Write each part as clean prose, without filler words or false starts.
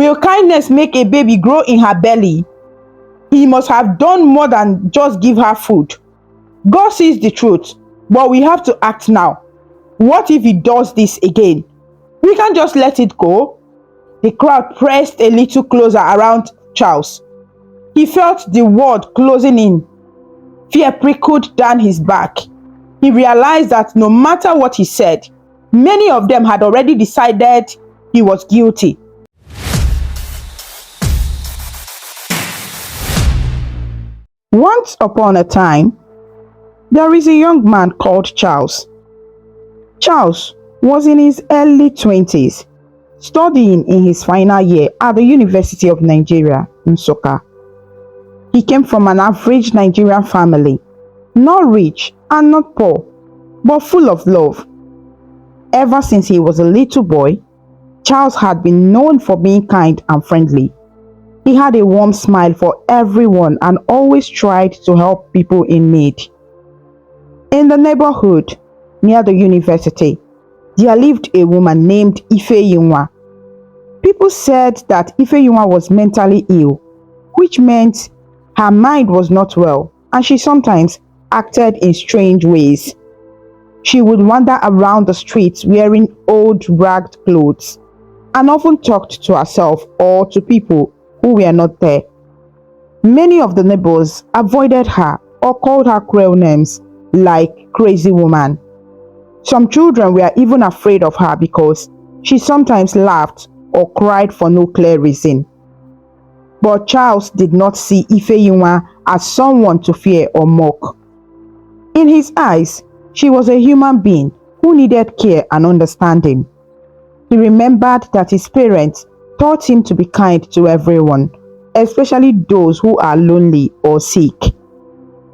Will kindness make a baby grow in her belly? He must have done more than just give her food. God sees the truth, but we have to act now. What if he does this again? We can't just let it go. The crowd pressed a little closer around Charles. He felt the world closing in. Fear prickled down his back. He realized that no matter what he said, many of them had already decided he was guilty. Once upon a time, there is a young man called Charles. Charles was in his early 20s, studying in his final year at the University of Nigeria, Nsukka. He came from an average Nigerian family, not rich and not poor, but full of love. Ever since he was a little boy, Charles had been known for being kind and friendly. He had a warm smile for everyone and always tried to help people in need. In the neighborhood near the university, there lived a woman named Ephewa. People said that Ephewa was mentally ill, which meant her mind was not well and she sometimes acted in strange ways. She would wander around the streets wearing old ragged clothes and often talked to herself or to people who were not there. Many of the neighbors avoided her or called her cruel names like crazy woman. Some children were even afraid of her because she sometimes laughed or cried for no clear reason. But Charles did not see Ephewa as someone to fear or mock. In his eyes, she was a human being who needed care and understanding. He remembered that his parents taught him to be kind to everyone, especially those who are lonely or sick.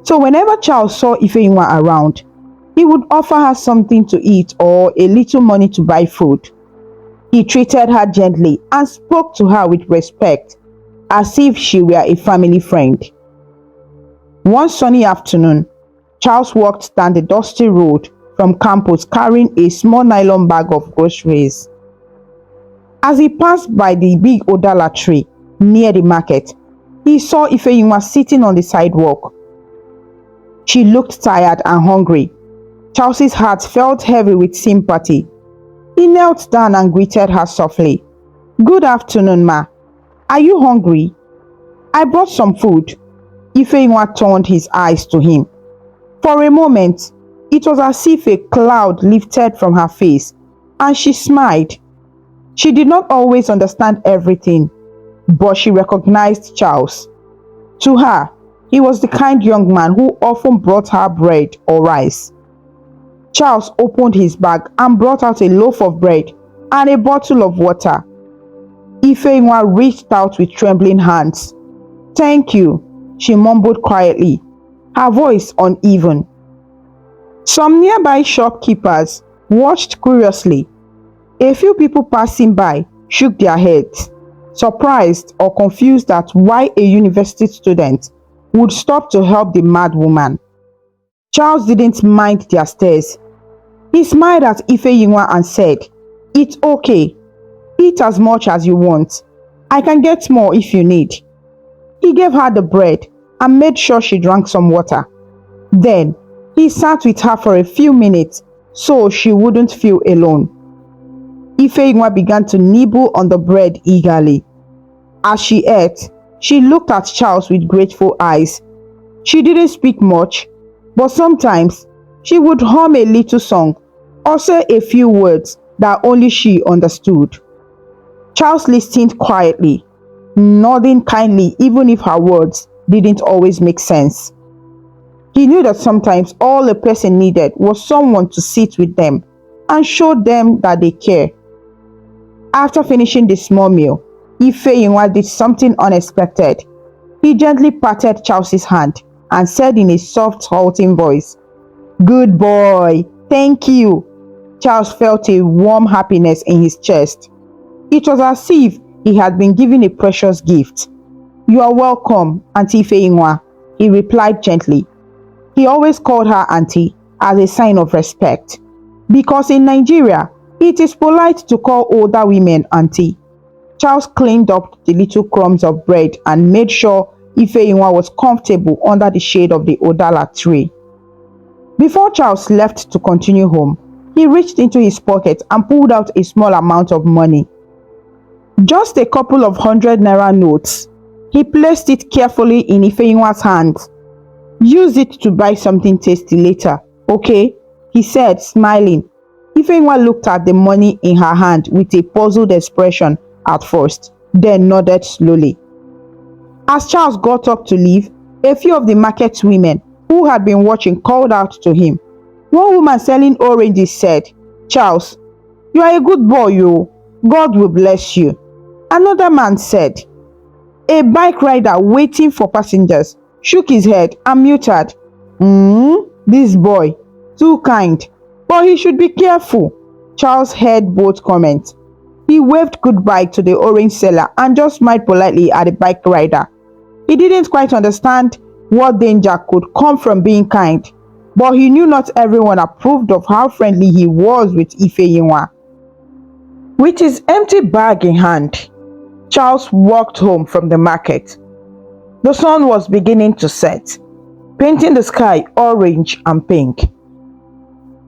So whenever Charles saw Ephewa around, he would offer her something to eat or a little money to buy food. He treated her gently and spoke to her with respect, as if she were a family friend. One sunny afternoon, Charles walked down the dusty road from campus carrying a small nylon bag of groceries. As he passed by the big odala tree near the market, he saw Ephewa sitting on the sidewalk. She looked tired and hungry. Charles's heart felt heavy with sympathy. He knelt down and greeted her softly. "Good afternoon, ma. Are you hungry? I brought some food." Ephewa turned his eyes to him. For a moment, it was as if a cloud lifted from her face, and she smiled. She did not always understand everything, but she recognized Charles. To her, he was the kind young man who often brought her bread or rice. Charles opened his bag and brought out a loaf of bread and a bottle of water. Ephewa reached out with trembling hands. "Thank you," she mumbled quietly, her voice uneven. Some nearby shopkeepers watched curiously. A few people passing by shook their heads, surprised or confused at why a university student would stop to help the mad woman. Charles didn't mind their stares. He smiled at Ephewa and said, "It's okay. Eat as much as you want. I can get more if you need." He gave her the bread and made sure she drank some water. Then, he sat with her for a few minutes so she wouldn't feel alone. Ephewa began to nibble on the bread eagerly. As she ate, she looked at Charles with grateful eyes. She didn't speak much, but sometimes she would hum a little song or say a few words that only she understood. Charles listened quietly, nodding kindly even if her words didn't always make sense. He knew that sometimes all a person needed was someone to sit with them and show them that they care. After finishing the small meal, Ephewa did something unexpected. He gently patted Charles's hand and said in a soft, halting voice, "Good boy, thank you." Charles felt a warm happiness in his chest. It was as if he had been given a precious gift. "You are welcome, Auntie Ephewa," he replied gently. He always called her auntie as a sign of respect, because in Nigeria, it is polite to call older women auntie. Charles cleaned up the little crumbs of bread and made sure Ifeyinwa was comfortable under the shade of the Odala tree. Before Charles left to continue home, he reached into his pocket and pulled out a small amount of money. Just a couple of 100 naira notes. He placed it carefully in Ifeyinwa's hands. Use it to buy something tasty later, okay? He said, smiling. Ifeyinwa looked at the money in her hand with a puzzled expression at first, then nodded slowly. As Charles got up to leave, a few of the market women who had been watching called out to him. One woman selling oranges said, Charles, you are a good boy, you. God will bless you. Another man said. A bike rider waiting for passengers shook his head and muttered, this boy, too kind, but he should be careful. Charles heard both comments. He waved goodbye to the orange seller and just smiled politely at the bike rider. He didn't quite understand what danger could come from being kind, but he knew not everyone approved of how friendly he was with Ifeyinwa. With his empty bag in hand, Charles walked home from the market. The sun was beginning to set, painting the sky orange and pink.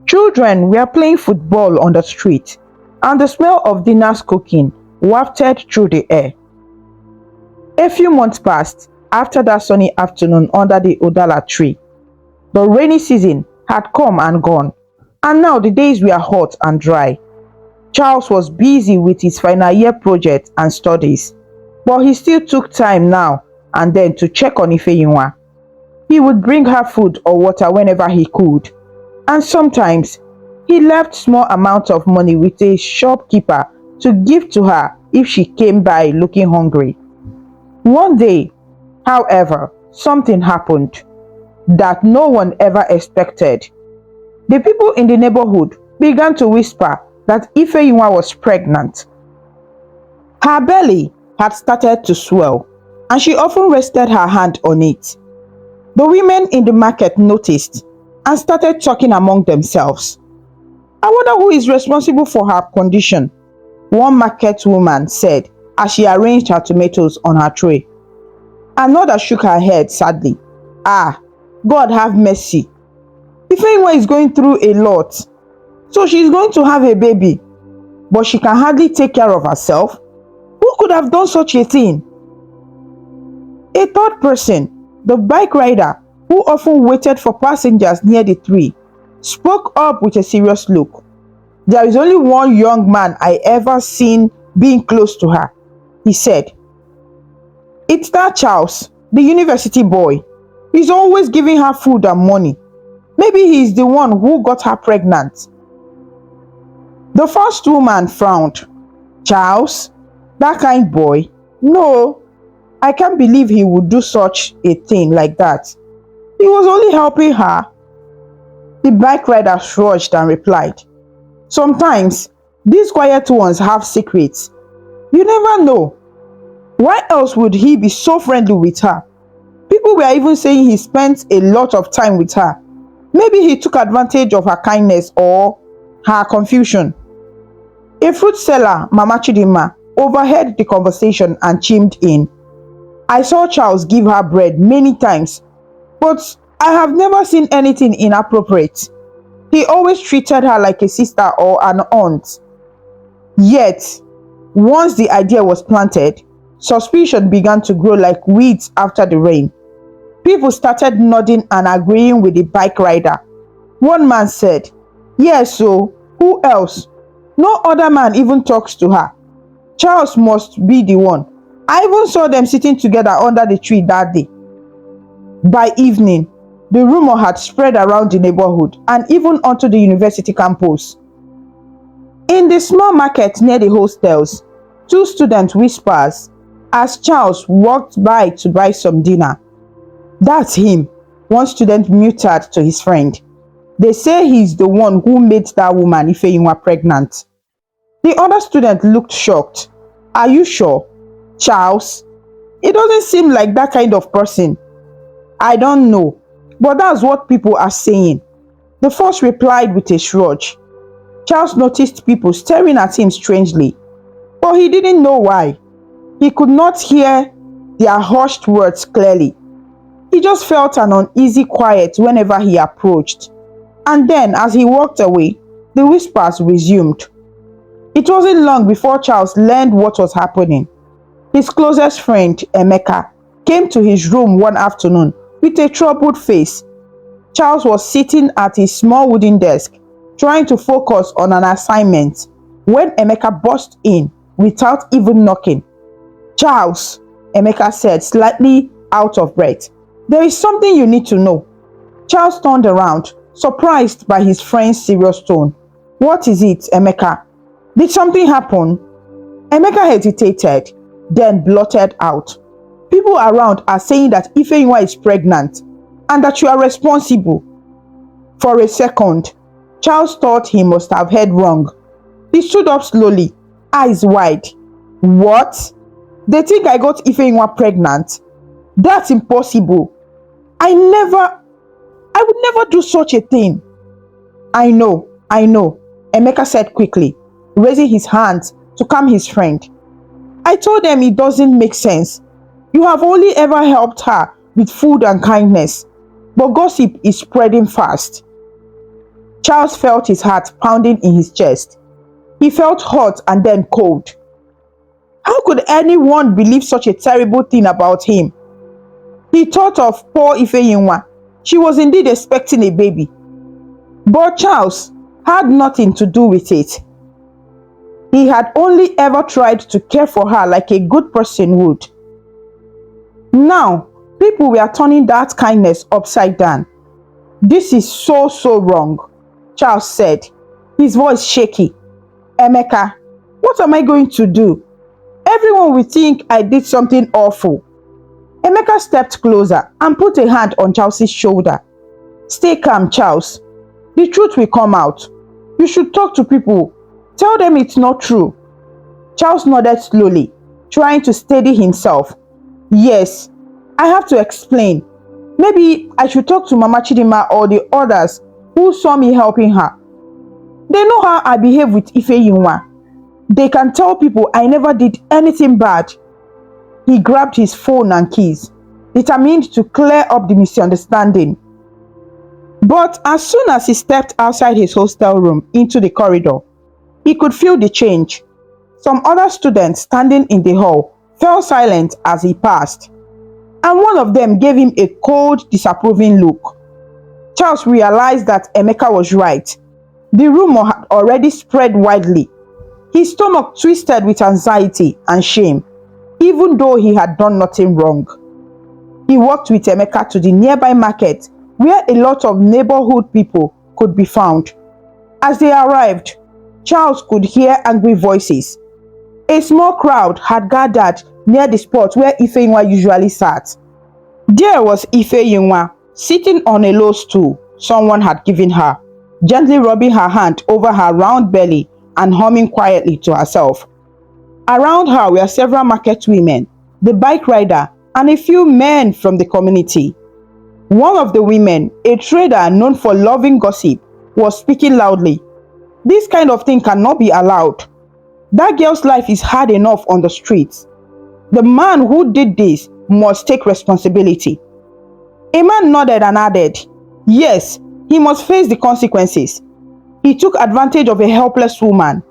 Children were playing football on the street, and the smell of dinner's cooking wafted through the air. A few months passed after that sunny afternoon under the Odala tree. The rainy season had come and gone, and now the days were hot and dry. Charles was busy with his final year project and studies, but he still took time now and then to check on Ifeyinwa. He would bring her food or water whenever he could, and sometimes he left small amounts of money with a shopkeeper to give to her if she came by looking hungry. One day, however, something happened that no one ever expected. The people in the neighborhood began to whisper that Ifeyinwa was pregnant. Her belly had started to swell, and she often rested her hand on it. The women in the market noticed and started talking among themselves. I wonder who is responsible for her condition, one market woman said as she arranged her tomatoes on her tray. Another shook her head sadly. God have mercy. Ifeyinwa is going through a lot, so she is going to have a baby, but she can hardly take care of herself. Who could have done such a thing? A third person, the bike rider, who often waited for passengers near the tree, spoke up with a serious look. There is only one young man I ever seen being close to her, he said. It's that Charles, the university boy. He's always giving her food and money. Maybe he's the one who got her pregnant. The first woman frowned. Charles? That kind boy? No, I can't believe he would do such a thing like that. He was only helping her. The bike rider shrugged and replied, sometimes these quiet ones have secrets. You never know. Why else would he be so friendly with her? People were even saying he spent a lot of time with her. Maybe he took advantage of her kindness or her confusion. A fruit seller, Mama Chidima, overheard the conversation and chimed in. I saw Charles give her bread many times, but I have never seen anything inappropriate. He always treated her like a sister or an aunt. Yet, once the idea was planted, suspicion began to grow like weeds after the rain. People started nodding and agreeing with the bike rider. One man said, yes, so who else? No other man even talks to her. Charles must be the one. I even saw them sitting together under the tree that day. By evening, the rumor had spread around the neighborhood and even onto the university campus. In the small market near the hostels, two students whispered as Charles walked by to buy some dinner. That's him, one student muttered to his friend. They say he's the one who made that woman Ifeyinwa pregnant. The other student looked shocked. Are you sure? Charles? It doesn't seem like that kind of person. I don't know, but that's what people are saying. The first replied with a shrug. Charles noticed people staring at him strangely. but he didn't know why. He could not hear their hushed words clearly. He just felt an uneasy quiet whenever he approached. And then, as he walked away, the whispers resumed. It wasn't long before Charles learned what was happening. His closest friend, Emeka, came to his room one afternoon with a troubled face. Charles was sitting at his small wooden desk, trying to focus on an assignment, when Emeka burst in without even knocking. "Charles," Emeka said, slightly out of breath, "there is something you need to know." Charles turned around, surprised by his friend's serious tone. "What is it, Emeka? Did something happen?" Emeka hesitated, then blurted out, "People around are saying that Ifeyinwa is pregnant and that you are responsible." For a second, Charles thought he must have heard wrong. He stood up slowly, eyes wide. "What? They think I got Ifeyinwa pregnant? That's impossible. I would never do such a thing." I know, Emeka said quickly, raising his hands to calm his friend. "I told them it doesn't make sense. You have only ever helped her with food and kindness, but gossip is spreading fast." Charles felt his heart pounding in his chest. He felt hot and then cold. How could anyone believe such a terrible thing about him? He thought of poor Ifeyinwa. She was indeed expecting a baby. But Charles had nothing to do with it. He had only ever tried to care for her like a good person would. Now, people were turning that kindness upside down. "This is so wrong," Charles said, his voice shaky. "Emeka, what am I going to do? Everyone will think I did something awful." Emeka stepped closer and put a hand on Charles's shoulder. "Stay calm, Charles. The truth will come out. You should talk to people. Tell them it's not true." Charles nodded slowly, trying to steady himself. "Yes, I have to explain. Maybe I should talk to Mama Chidima or the others who saw me helping her. They know how I behave with Ifeyinwa. They can tell people I never did anything bad." He grabbed his phone and keys, determined to clear up the misunderstanding. But as soon as he stepped outside his hostel room into the corridor, he could feel the change. Some other students standing in the hall fell silent as he passed, and one of them gave him a cold, disapproving look. Charles realized that Emeka was right. The rumor had already spread widely. His stomach twisted with anxiety and shame, even though he had done nothing wrong. He walked with Emeka to the nearby market where a lot of neighborhood people could be found. As they arrived, Charles could hear angry voices. A small crowd had gathered near the spot where Ifeyinwa usually sat. There was Ifeyinwa, sitting on a low stool someone had given her, gently rubbing her hand over her round belly and humming quietly to herself. Around her were several market women, the bike rider, and a few men from the community. One of the women, a trader known for loving gossip, was speaking loudly. "This kind of thing cannot be allowed. That girl's life is hard enough on the streets. The man who did this must take responsibility." A man nodded and added, "Yes, he must face the consequences. He took advantage of a helpless woman.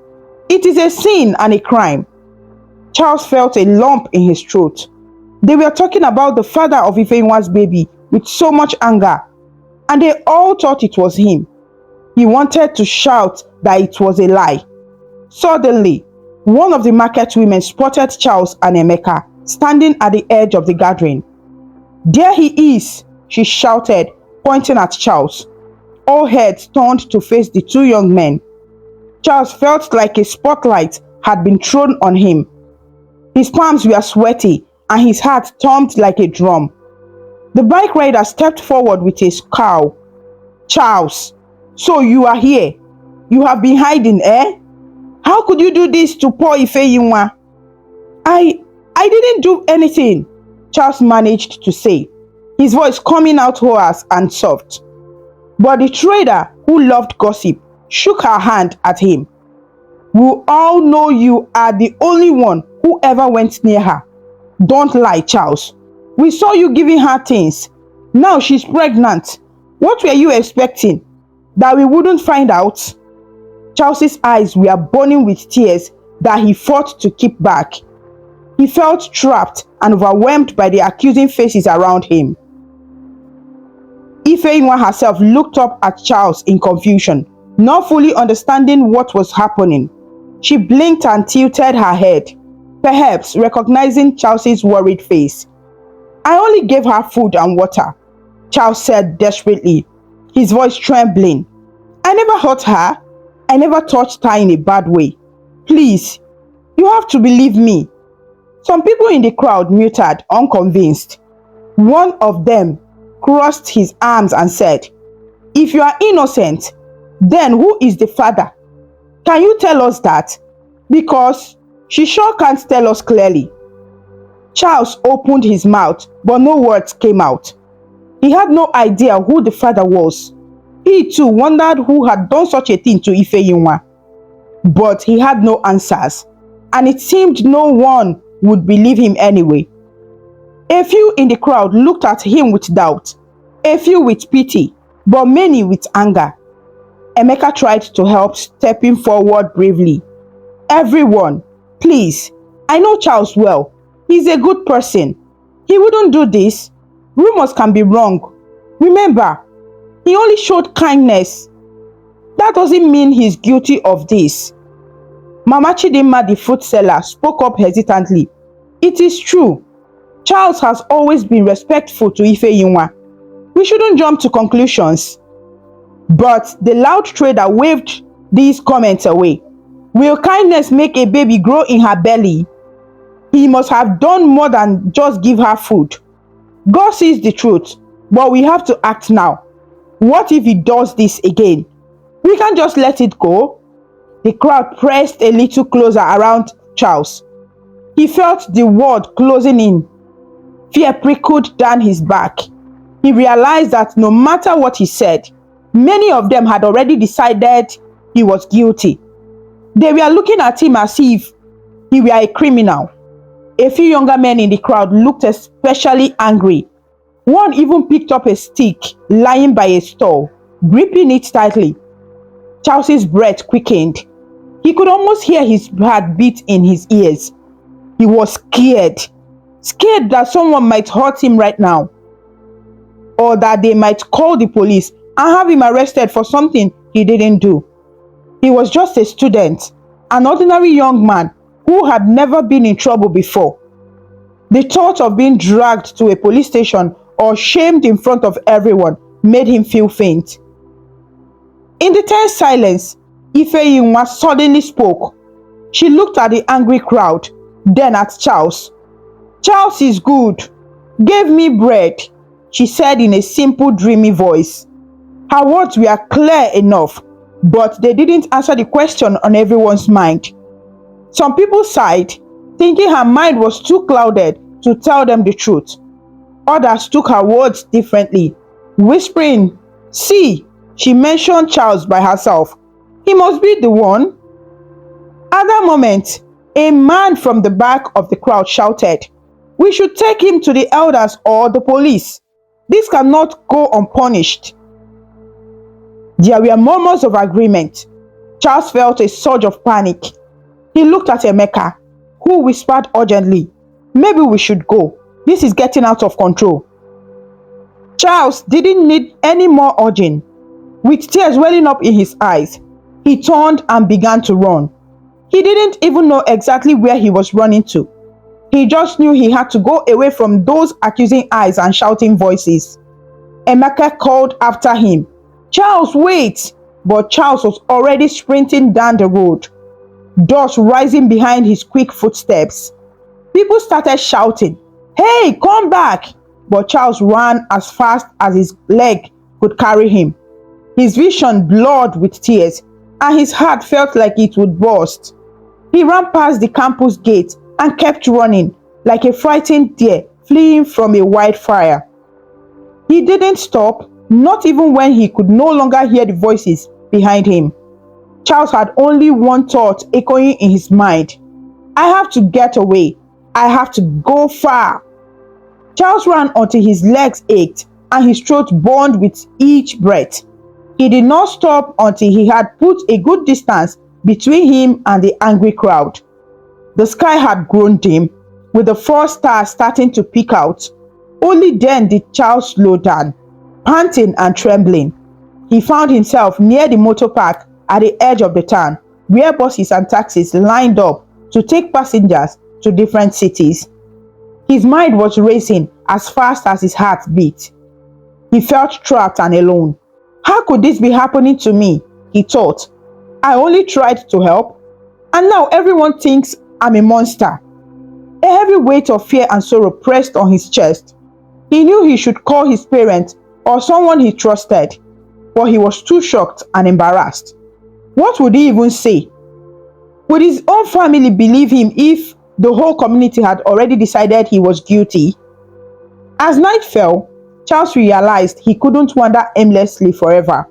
It is a sin and a crime." Charles felt a lump in his throat. They were talking about the father of Ifeyinwa's baby with so much anger, and they all thought it was him. He wanted to shout that it was a lie. Suddenly, one of the market women spotted Charles and Emeka standing at the edge of the gathering. "There he is," she shouted, pointing at Charles. All heads turned to face the two young men. Charles felt like a spotlight had been thrown on him. His palms were sweaty and his heart thumped like a drum. The bike rider stepped forward with a scowl. "Charles, so you are here. You have been hiding, eh? How could you do this to poor Ifeyinwa?" I didn't do anything," Charles managed to say, his voice coming out hoarse and soft. But the trader, who loved gossip, shook her hand at him. We all know you are the only one who ever went near her. Don't lie, Charles. We saw you giving her things. Now she's pregnant. What were you expecting? That we wouldn't find out? Charles's eyes were burning with tears that he fought to keep back. He felt trapped and overwhelmed by the accusing faces around him. Ephewa herself looked up at Charles in confusion, not fully understanding what was happening. She blinked and tilted her head, perhaps recognizing Charles's worried face. I only gave her food and water, Charles said desperately, his voice trembling. I never hurt her. I never touched her in a bad way. Please, you have to believe me. Some people in the crowd muted, unconvinced. One of them crossed his arms and said, if you are innocent, then who is the father? Can you tell us that? Because she sure can't tell us clearly. Charles opened his mouth, but no words came out. He had no idea who the father was. He too wondered who had done such a thing to Ephewa. But he had no answers, and it seemed no one would believe him anyway. A few in the crowd looked at him with doubt, a few with pity, but many with anger. Amaka tried to help, stepping forward bravely. Everyone, please, I know Charles well. He's a good person. He wouldn't do this. Rumors can be wrong. Remember, he only showed kindness. That doesn't mean he's guilty of this. Mama Chidinma, the fruit seller, spoke up hesitantly. It is true. Charles has always been respectful to Ephewa. We shouldn't jump to conclusions. But the loud trader waved these comments away. Will kindness make a baby grow in her belly? He must have done more than just give her food. God sees the truth, but we have to act now. What if he does this again? We can't just let it go. The crowd pressed a little closer around Charles. He felt the world closing in. Fear prickled down his back. He realized that no matter what he said, many of them had already decided he was guilty. They were looking at him as if he were a criminal. A few younger men in the crowd looked especially angry. One even picked up a stick lying by a stall, gripping it tightly. Charles's breath quickened. He could almost hear his heartbeat in his ears. He was scared. Scared that someone might hurt him right now, or that they might call the police and have him arrested for something he didn't do. He was just a student, an ordinary young man who had never been in trouble before. The thought of being dragged to a police station or shamed in front of everyone made him feel faint. In the tense silence, Ephewa suddenly spoke. She looked at the angry crowd, then at Charles. Charles is good. Give me bread, she said in a simple, dreamy voice. Her words were clear enough, but they didn't answer the question on everyone's mind. Some people sighed, thinking her mind was too clouded to tell them the truth. Others took her words differently, whispering, see, she mentioned Charles by herself. He must be the one. At that moment, a man from the back of the crowd shouted, we should take him to the elders or the police. This cannot go unpunished. There were murmurs of agreement. Charles felt a surge of panic. He looked at Amaka, who whispered urgently, maybe we should go. This is getting out of control. Charles didn't need any more urging. With tears welling up in his eyes, he turned and began to run. He didn't even know exactly where he was running to. He just knew he had to go away from those accusing eyes and shouting voices. Amaka called after him, Charles, wait! But Charles was already sprinting down the road, dust rising behind his quick footsteps. People started shouting, hey, come back! But Charles ran as fast as his leg could carry him. His vision blurred with tears, and his heart felt like it would burst. He ran past the campus gate and kept running, like a frightened deer fleeing from a wildfire. He didn't stop, not even when he could no longer hear the voices behind him. Charles had only one thought echoing in his mind: I have to get away. I have to go far. Charles ran until his legs ached and his throat burned with each breath. He did not stop until he had put a good distance between him and the angry crowd. The sky had grown dim, with the first stars starting to peek out. Only then did Charles slow down, panting and trembling. He found himself near the motor park at the edge of the town, where buses and taxis lined up to take passengers to different cities. His mind was racing as fast as his heart beat. He felt trapped and alone. How could this be happening to me? He thought. I only tried to help, and now everyone thinks I'm a monster. A heavy weight of fear and sorrow pressed on his chest. He knew he should call his parents or someone he trusted, but he was too shocked and embarrassed. What would he even say? Would his own family believe him if the whole community had already decided he was guilty? As night fell, Charles realized he couldn't wander aimlessly forever.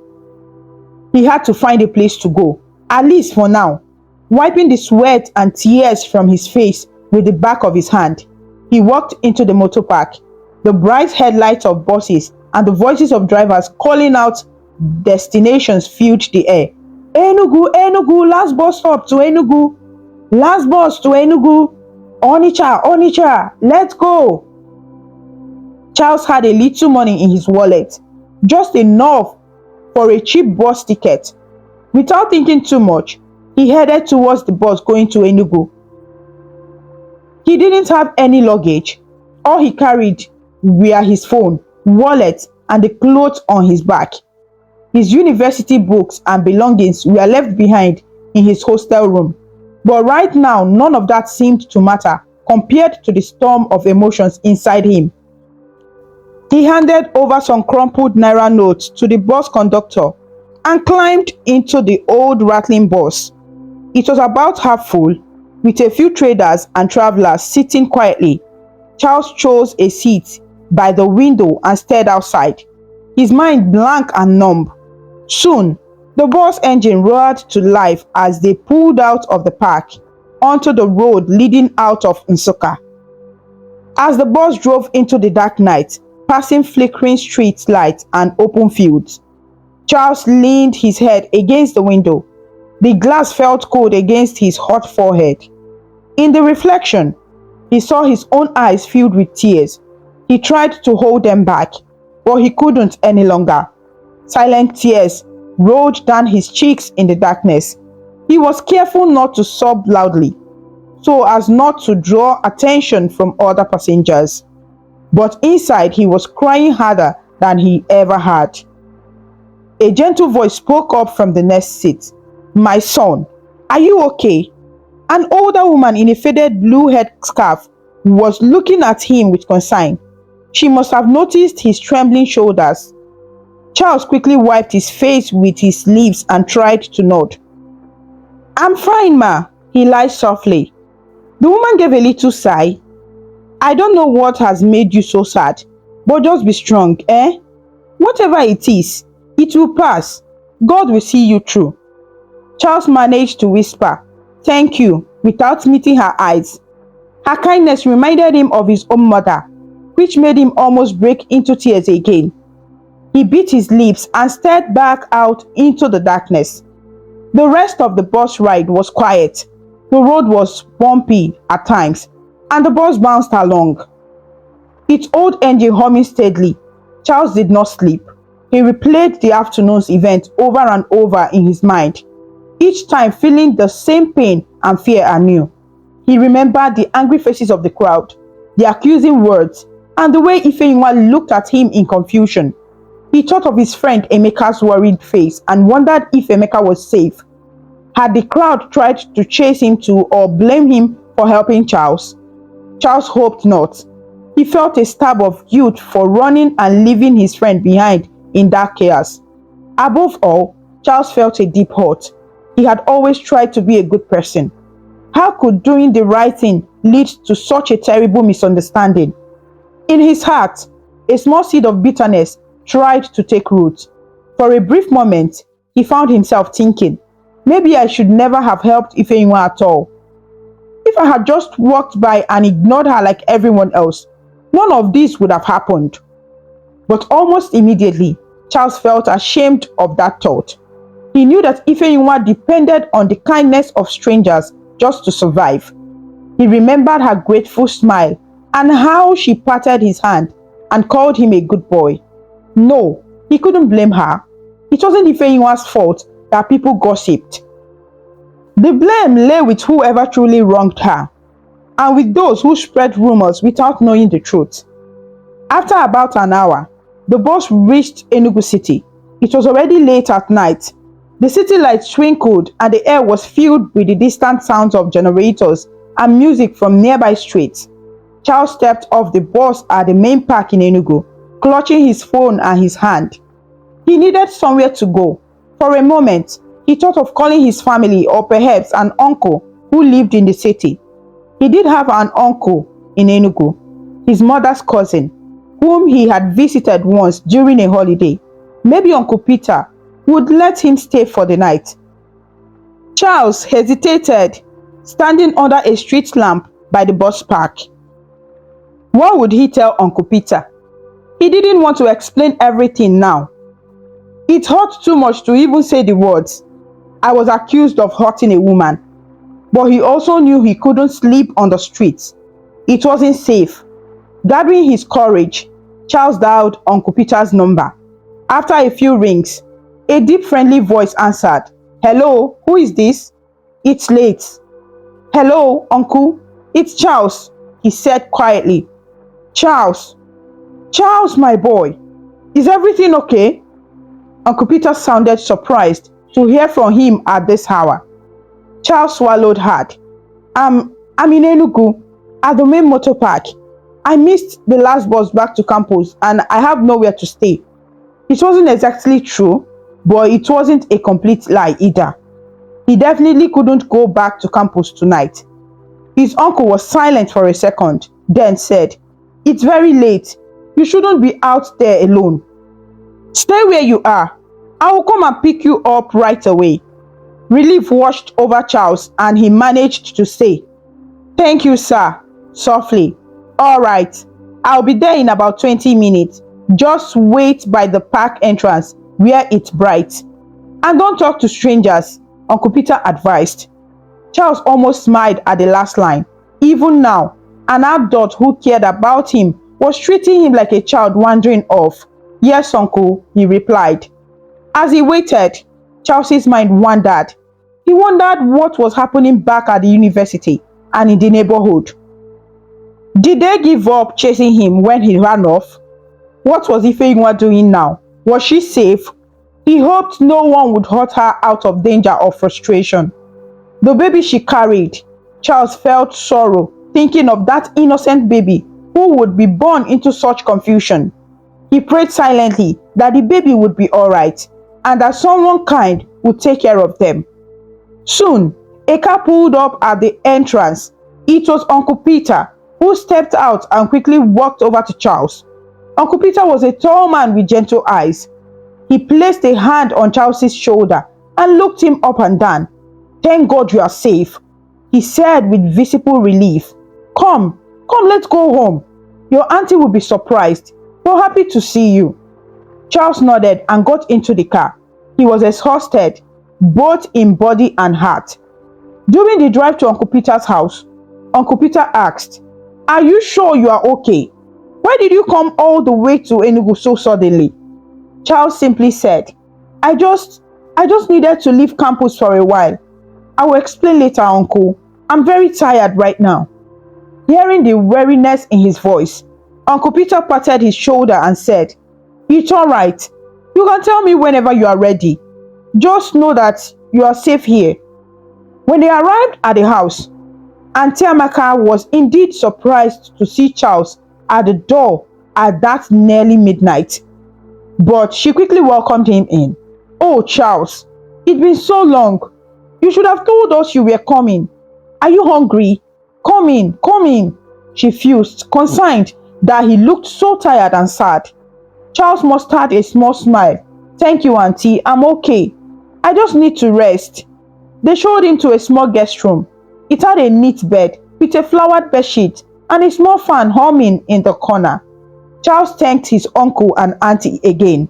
He had to find a place to go, at least for now. Wiping the sweat and tears from his face with the back of his hand, he walked into the motor park. The bright headlights of buses and the voices of drivers calling out destinations filled the air. Enugu, Enugu, last bus stop to Enugu. Last bus to Enugu. Onitsha, Onitsha, let's go. Charles had a little money in his wallet, just enough for a cheap bus ticket. Without thinking too much, he headed towards the bus going to Enugu. He didn't have any luggage. All he carried were his phone, wallet, and the clothes on his back. His university books and belongings were left behind in his hostel room. But right now, none of that seemed to matter compared to the storm of emotions inside him. He handed over some crumpled naira notes to the bus conductor and climbed into the old rattling bus. It was about half full, with a few traders and travelers sitting quietly. Charles chose a seat by the window and stared outside, his mind blank and numb. Soon, the bus engine roared to life as they pulled out of the park onto the road leading out of Nsukka. As the bus drove into the dark night, passing flickering street lights and open fields, Charles leaned his head against the window. The glass felt cold against his hot forehead. In the reflection, he saw his own eyes filled with tears. He tried to hold them back, but he couldn't any longer. Silent tears rolled down his cheeks in the darkness. He was careful not to sob loudly, so as not to draw attention from other passengers. But inside he was crying harder than he ever had. A gentle voice spoke up from the next seat. My son, are you okay? An older woman in a faded blue headscarf was looking at him with concern. She must have noticed his trembling shoulders. Charles quickly wiped his face with his sleeves and tried to nod. I'm fine, ma, he lied softly. The woman gave a little sigh. I don't know what has made you so sad, but just be strong, eh? Whatever it is, it will pass. God will see you through. Charles managed to whisper, thank you, without meeting her eyes. Her kindness reminded him of his own mother, which made him almost break into tears again. He bit his lips and stared back out into the darkness. The rest of the bus ride was quiet. The road was bumpy at times, and the bus bounced along, its old engine humming steadily. Charles did not sleep. He replayed the afternoon's event over and over in his mind, each time feeling the same pain and fear anew. He remembered the angry faces of the crowd, the accusing words, and the way Ephewa looked at him in confusion. He thought of his friend Emeka's worried face and wondered if Emeka was safe. Had the crowd tried to chase him to or blame him for helping Charles? Charles hoped not. He felt a stab of guilt for running and leaving his friend behind in that chaos. Above all, Charles felt a deep hurt. He had always tried to be a good person. How could doing the right thing lead to such a terrible misunderstanding? In his heart, a small seed of bitterness tried to take root. For a brief moment, he found himself thinking, Maybe I should never have helped Ifeyinwa at all. If I had just walked by and ignored her like everyone else, none of this would have happened. But almost immediately, Charles felt ashamed of that thought. He knew that Ifeyinwa depended on the kindness of strangers just to survive. He remembered her grateful smile and how she patted his hand and called him a good boy. No, he couldn't blame her. It wasn't Ifeyinwa's fault that people gossiped. The blame lay with whoever truly wronged her, and with those who spread rumors without knowing the truth. After about an hour, the bus reached Enugu City. It was already late at night. The city lights twinkled and the air was filled with the distant sounds of generators and music from nearby streets. Charles stepped off the bus at the main park in Enugu, clutching his phone and his hand. He needed somewhere to go. For a moment, he thought of calling his family or perhaps an uncle who lived in the city. He did have an uncle in Enugu, his mother's cousin, whom he had visited once during a holiday. Maybe Uncle Peter would let him stay for the night. Charles hesitated, standing under a street lamp by the bus park. What would he tell Uncle Peter? He didn't want to explain everything now. It hurt too much to even say the words. I was accused of hurting a woman. But he also knew he couldn't sleep on the streets. It wasn't safe. Gathering his courage, Charles dialed Uncle Peter's number. After a few rings, a deep friendly voice answered. Hello, who is this? It's late. Hello, Uncle. It's Charles, he said quietly. Charles, my boy. Is everything okay? Uncle Peter sounded surprised to hear from him at this hour. Charles swallowed hard. I'm in Enugu, at the main motor park. I missed the last bus back to campus and I have nowhere to stay. It wasn't exactly true, but it wasn't a complete lie either. He definitely couldn't go back to campus tonight. His uncle was silent for a second, then said, It's very late. You shouldn't be out there alone. Stay where you are. I will come and pick you up right away. Relief washed over Charles and he managed to say, Thank you, sir, softly. All right, I'll be there in about 20 minutes. Just wait by the park entrance where it's bright. And don't talk to strangers, Uncle Peter advised. Charles almost smiled at the last line. Even now, an adult who cared about him was treating him like a child wandering off. Yes, uncle, he replied. As he waited, Charles's mind wandered. He wondered what was happening back at the university and in the neighborhood. Did they give up chasing him when he ran off? What was Ifeyinwa doing now? Was she safe? He hoped no one would hurt her out of danger or frustration. The baby she carried, Charles felt sorrow thinking of that innocent baby who would be born into such confusion. He prayed silently that the baby would be all right and that someone kind would take care of them. Soon, a car pulled up at the entrance. It was Uncle Peter, who stepped out and quickly walked over to Charles. Uncle Peter was a tall man with gentle eyes. He placed a hand on Charles's shoulder and looked him up and down. Thank God you are safe, he said with visible relief. Come, let's go home. Your auntie will be surprised. We're happy to see you. Charles nodded and got into the car. He was exhausted, both in body and heart. During the drive to Uncle Peter's house, Uncle Peter asked, Are you sure you are okay? Why did you come all the way to Enugu so suddenly? Charles simply said, I just needed to leave campus for a while. I will explain later, Uncle. I'm very tired right now. Hearing the weariness in his voice, Uncle Peter patted his shoulder and said, It's all right. You can tell me whenever you are ready. Just know that you are safe here. When they arrived at the house, Auntie Amaka was indeed surprised to see Charles at the door at that nearly midnight. But she quickly welcomed him in. Oh, Charles, it's been so long. You should have told us you were coming. Are you hungry? Come in, she fused, concerned that he looked so tired and sad. Charles mustered a small smile. Thank you, Auntie. I'm okay. I just need to rest. They showed him to a small guest room. It had a neat bed with a flowered bedsheet and a small fan humming in the corner. Charles thanked his uncle and auntie again.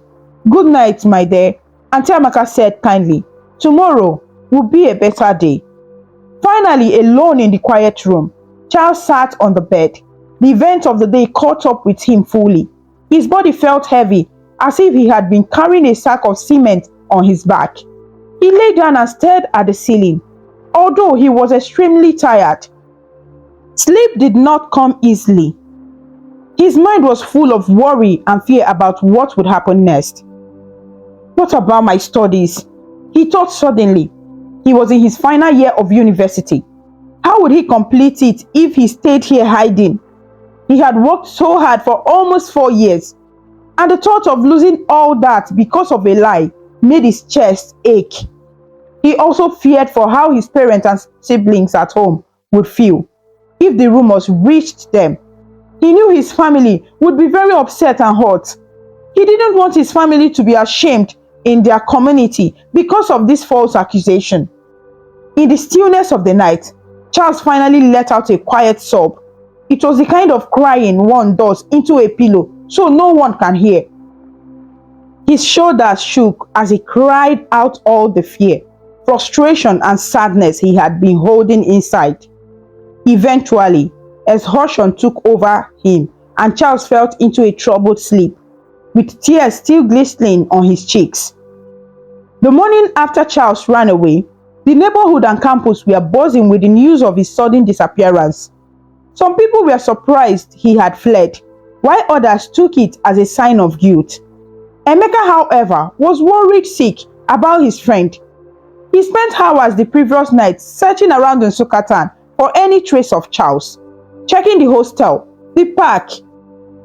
"Good night, my dear," Auntie Amaka said kindly. "Tomorrow will be a better day." Finally, alone in the quiet room, Charles sat on the bed. The events of the day caught up with him fully. His body felt heavy, as if he had been carrying a sack of cement on his back. He lay down and stared at the ceiling. Although he was extremely tired, sleep did not come easily. His mind was full of worry and fear about what would happen next. "What about my studies?" he thought suddenly. He was in his final year of university. How would he complete it if he stayed here hiding? He had worked so hard for almost 4 years, and the thought of losing all that because of a lie made his chest ache. He also feared for how his parents and siblings at home would feel if the rumors reached them. He knew his family would be very upset and hurt. He didn't want his family to be ashamed in their community because of this false accusation. In the stillness of the night, Charles finally let out a quiet sob. It was the kind of crying one does into a pillow so no one can hear. His shoulders shook as he cried out all the fear, frustration, and sadness he had been holding inside. Eventually, exhaustion took over him and Charles fell into a troubled sleep, with tears still glistening on his cheeks. The morning after Charles ran away, the neighborhood and campus were buzzing with the news of his sudden disappearance. Some people were surprised he had fled, while others took it as a sign of guilt. Emeka, however, was worried sick about his friend. He spent hours the previous night searching around Nsukka town for any trace of Charles, checking the hostel, the park,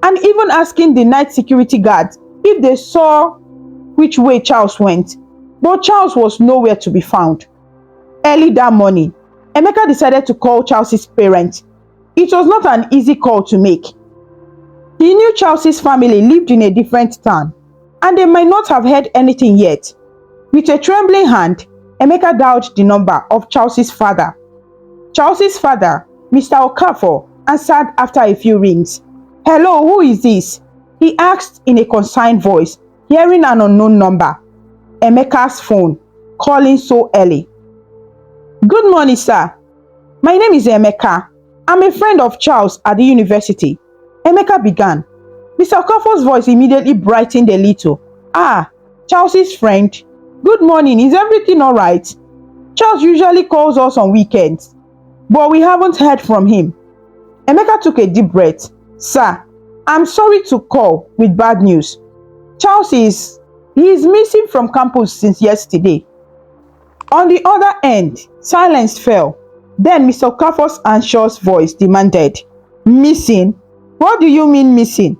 and even asking the night security guards if they saw which way Charles went. But Charles was nowhere to be found. Early that morning, Emeka decided to call Charles's parents. It was not an easy call to make. He knew Charles's family lived in a different town, and they might not have heard anything yet. With a trembling hand, Emeka dialed the number of Charles's father. Charles's father, Mr. Okafor, answered after a few rings. "Hello, who is this?" he asked in a concerned voice, hearing an unknown number. Emeka's phone, calling so early. "Good morning, sir. My name is Emeka. I'm a friend of Charles at the university," Emeka began. Mr. Okafor's voice immediately brightened a little. "Ah, Charles's friend. Good morning. Is everything all right? Charles usually calls us on weekends, but we haven't heard from him." Emeka took a deep breath. "Sir, I'm sorry to call with bad news. Charles is missing from campus since yesterday." On the other end, silence fell. Then Mr. Okafor's anxious voice demanded, "Missing? What do you mean missing?"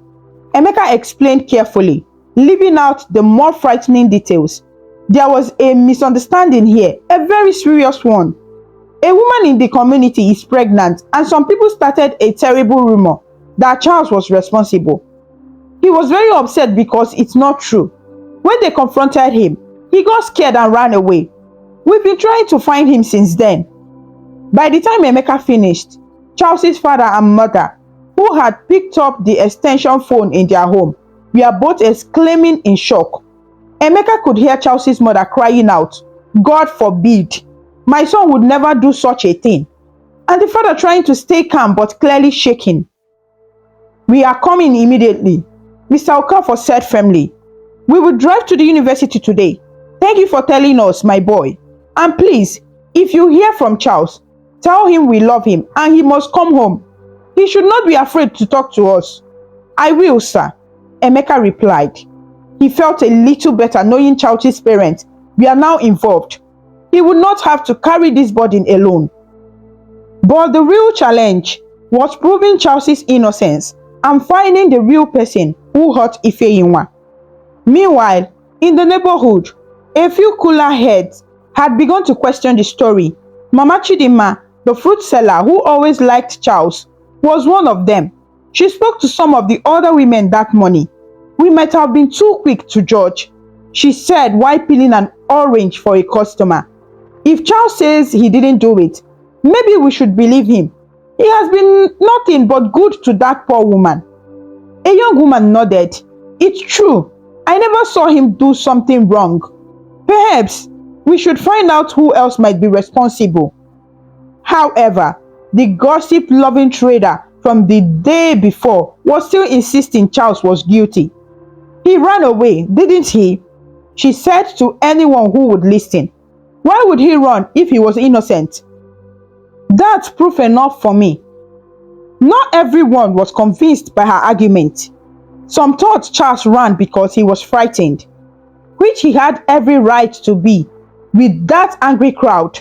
Emeka explained carefully, leaving out the more frightening details. "There was a misunderstanding here, a very serious one. A woman in the community is pregnant, and some people started a terrible rumor that Charles was responsible. He was very upset because it's not true. When they confronted him, he got scared and ran away. We've been trying to find him since then." By the time Emeka finished, Charles's father and mother, who had picked up the extension phone in their home, were both exclaiming in shock. Emeka could hear Charles's mother crying out, "God forbid! My son would never do such a thing." And the father trying to stay calm but clearly shaking. "We are coming immediately," Mr. Okafor said firmly. "We will drive to the university today. Thank you for telling us, my boy. And please, if you hear from Charles, tell him we love him and he must come home. He should not be afraid to talk to us." "I will, sir," Emeka replied. He felt a little better knowing Charles's parents were now involved. He would not have to carry this burden alone. But the real challenge was proving Charles's innocence and finding the real person who hurt Ephewa. Meanwhile, in the neighborhood, a few cooler heads had begun to question the story. Mama Chidinma, the fruit seller who always liked Charles, was one of them. She spoke to some of the other women that morning. "We might have been too quick to judge," she said while peeling an orange for a customer. If Charles says he didn't do it, maybe we should believe him. He has been nothing but good to that poor woman. A young woman nodded. It's true. I never saw him do something wrong. Perhaps we should find out who else might be responsible. However, the gossip-loving trader from the day before was still insisting Charles was guilty. He ran away, didn't he? She said to anyone who would listen. Why would he run if he was innocent? That's proof enough for me. Not everyone was convinced by her argument. Some thought Charles ran because he was frightened, which he had every right to be with that angry crowd.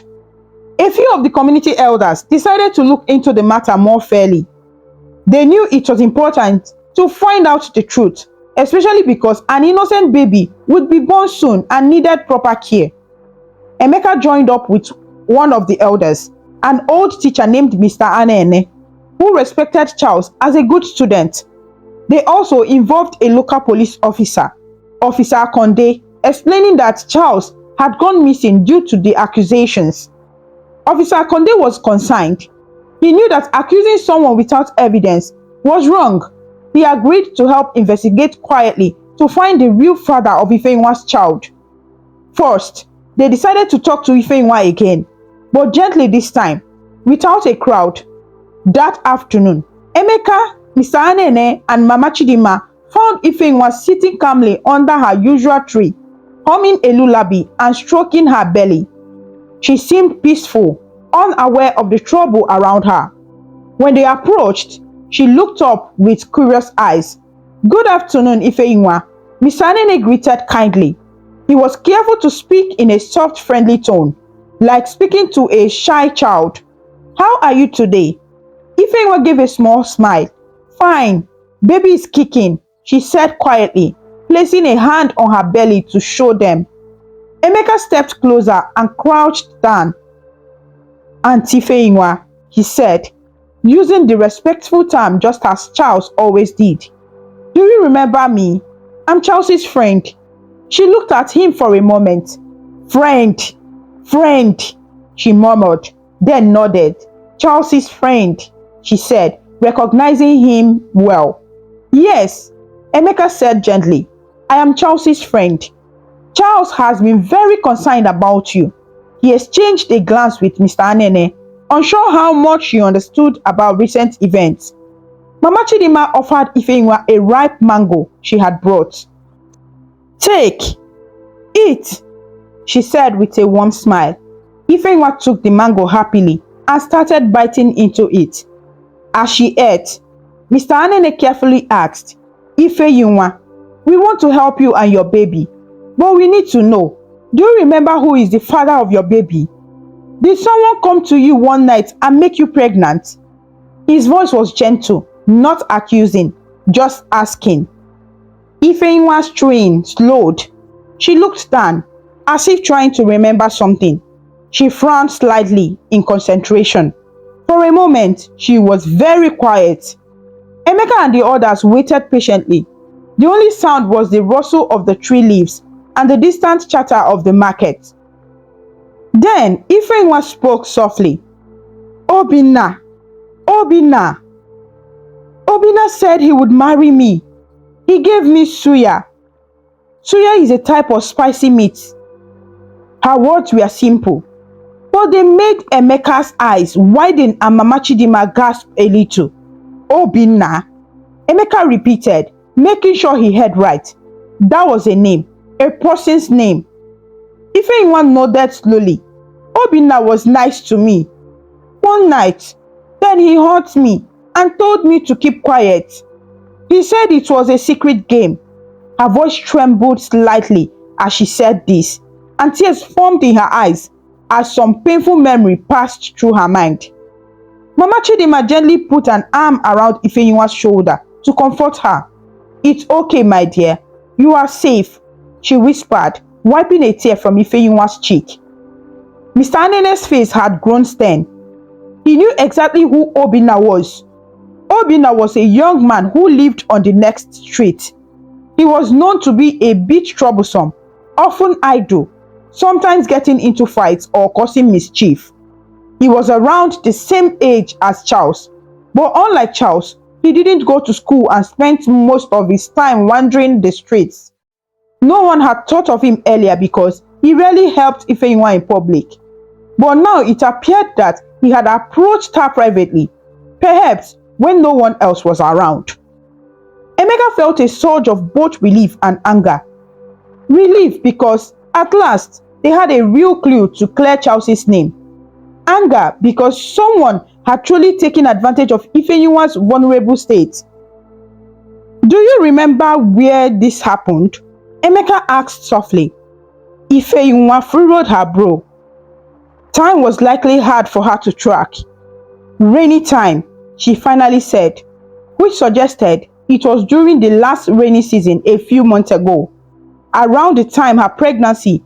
A few of the community elders decided to look into the matter more fairly. They knew it was important to find out the truth, especially because an innocent baby would be born soon and needed proper care. Emeka joined up with one of the elders, an old teacher named Mr. Anene, who respected Charles as a good student. They also involved a local police officer, Officer Conde, explaining that Charles had gone missing due to the accusations. Officer Conde was concerned. He knew that accusing someone without evidence was wrong. He agreed to help investigate quietly to find the real father of Ifeanyi's child. First, they decided to talk to Ifeanyi again, but gently this time, without a crowd. That afternoon, Emeka, Mr. Anene, and Mama Chidima found Ifeanyi sitting calmly under her usual tree, humming a lullaby and stroking her belly. She seemed peaceful, unaware of the trouble around her. When they approached, she looked up with curious eyes. Good afternoon, Ifeanyi. Mr. Anene greeted kindly. He was careful to speak in a soft, friendly tone, like speaking to a shy child. How are you today? Ifeanyi gave a small smile. Fine, baby is kicking, she said quietly, placing a hand on her belly to show them. Emeka stepped closer and crouched down. Auntie Ifeanyi, he said, using the respectful term just as Charles always did. Do you remember me? I'm Charles's friend. She looked at him for a moment. Friend, she murmured, then nodded. Charles's friend, she said, recognizing him well. Yes, Emeka said gently. I am Charles's friend. Charles has been very concerned about you. He exchanged a glance with Mr. Anene, unsure how much she understood about recent events. Mama Chidima offered Ifeanyi a ripe mango she had brought. Take, eat, she said with a warm smile. Ifeanyi took the mango happily and started biting into it. As she ate, Mr. Anene carefully asked, Ifeanyi, we want to help you and your baby, but we need to know, do you remember who is the father of your baby? Did someone come to you one night and make you pregnant? His voice was gentle, not accusing, just asking. Ifeanyi's chewing slowed. She looked down, as if trying to remember something. She frowned slightly in concentration. For a moment, she was very quiet. Emeka and the others waited patiently. The only sound was the rustle of the tree leaves and the distant chatter of the market. Then Ifeanyi spoke softly. Obinna. Obinna said he would marry me. He gave me suya. Suya is a type of spicy meat. Her words were simple, but they made Emeka's eyes widen and Mama Chidima gasped a little. Obinna? Emeka repeated, making sure he heard right. That was a name, a person's name. Ifeanyi nodded slowly. Obinna was nice to me. One night, then he hurt me and told me to keep quiet. He said it was a secret game. Her voice trembled slightly as she said this, and tears formed in her eyes as some painful memory passed through her mind. Mama Chidima gently put an arm around Ifeanyi's shoulder to comfort her. It's okay, my dear. You are safe, she whispered, wiping a tear from Ifeanyi's cheek. Mr. Anene's face had grown stern. He knew exactly who Obinna was. Obinna was a young man who lived on the next street. He was known to be a bit troublesome, often idle, sometimes getting into fights or causing mischief. He was around the same age as Charles, but unlike Charles, he didn't go to school and spent most of his time wandering the streets. No one had thought of him earlier because he rarely helped Ephewa in public. But now it appeared that he had approached her privately, perhaps when no one else was around. Emeka felt a surge of both relief and anger. Relief because at last they had a real clue to clear Chelsea's name. Anger because someone had truly taken advantage of Ifeyiwa's vulnerable state. Do you remember where this happened? Emeka asked softly. Ifeyiwa furrowed her brow. Time was likely hard for her to track. Rainy time, she finally said, which suggested it was during the last rainy season a few months ago, around the time her pregnancy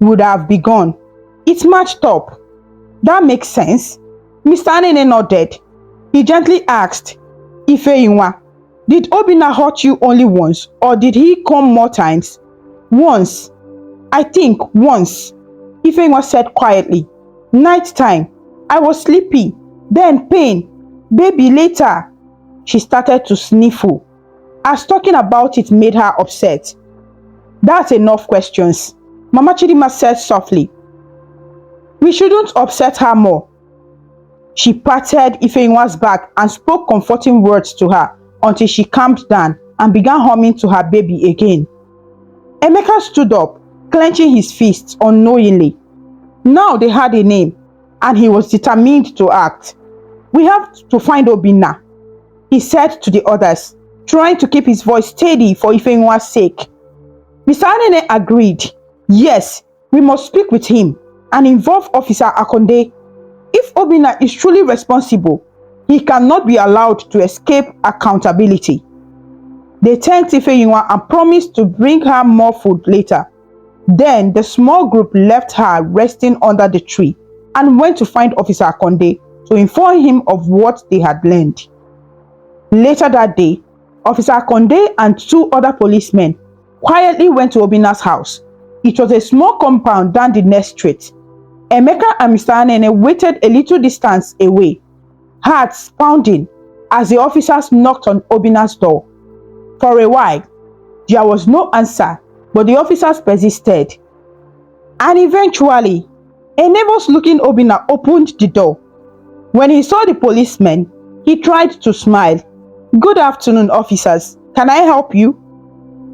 would have begun. It matched up. That makes sense. Mr. Anene nodded. He gently asked, Ifeyiwa, did Obinna hurt you only once, or did he come more times? Once. I think once, Ifeyiwa said quietly. Night time. I was sleepy. Then pain. Baby later. She started to sniffle, as talking about it made her upset. That's enough questions, Mama Chidima said softly. We shouldn't upset her more. She patted Ifeyiwa's back and spoke comforting words to her until she calmed down and began humming to her baby again. Emeka stood up, clenching his fists unknowingly. Now they had a name, and he was determined to act. We have to find Obinna, he said to the others, trying to keep his voice steady for Ifeyiwa's sake. Mr. Anene agreed. Yes, we must speak with him and involve Officer Akonde. If Obinna is truly responsible, he cannot be allowed to escape accountability. They thanked Ifeyiwa and promised to bring her more food later. Then the small group left her resting under the tree and went to find Officer Akonde to inform him of what they had learned. Later that day, Officer Akonde and two other policemen quietly went to Obinna's house. It was a small compound down the next street. Emeka and Mr. Anene waited a little distance away, hearts pounding, as the officers knocked on Obinna's door. For a while, there was no answer, but the officers persisted. And eventually, a nervous-looking Obinna opened the door. When he saw the policemen, he tried to smile. Good afternoon, officers. Can I help you?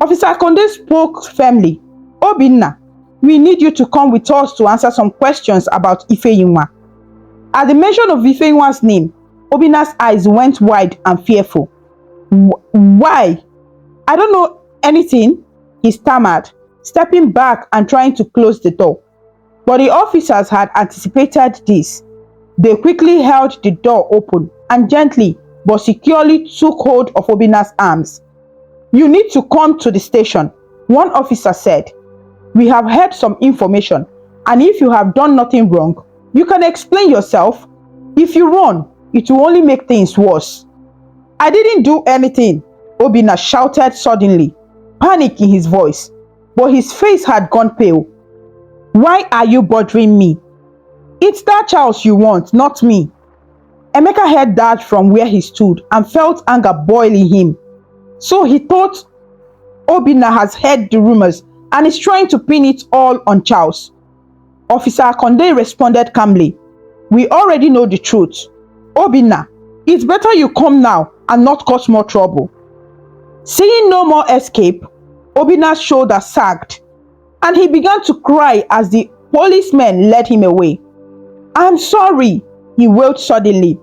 Officer Akonde spoke firmly. Obinna, we need you to come with us to answer some questions about Ifeyiwa. At the mention of Ifeyiwa's name, Obinna's eyes went wide and fearful. Why? I don't know anything, he stammered, stepping back and trying to close the door. But the officers had anticipated this. They quickly held the door open and gently but securely took hold of Obinna's arms. You need to come to the station, one officer said. We have heard some information, and if you have done nothing wrong, you can explain yourself. If you run, it will only make things worse. I didn't do anything, Obinna shouted suddenly, panic in his voice, but his face had gone pale. Why are you bothering me? It's that Charles you want, not me. Emeka heard that from where he stood and felt anger boil in him. So he thought Obinna has heard the rumors and is trying to pin it all on Charles. Officer Akonde responded calmly. We already know the truth. Obinna, it's better you come now and not cause more trouble. Seeing no more escape, Obinna's shoulder sagged, and he began to cry as the policemen led him away. I'm sorry, he wailed suddenly.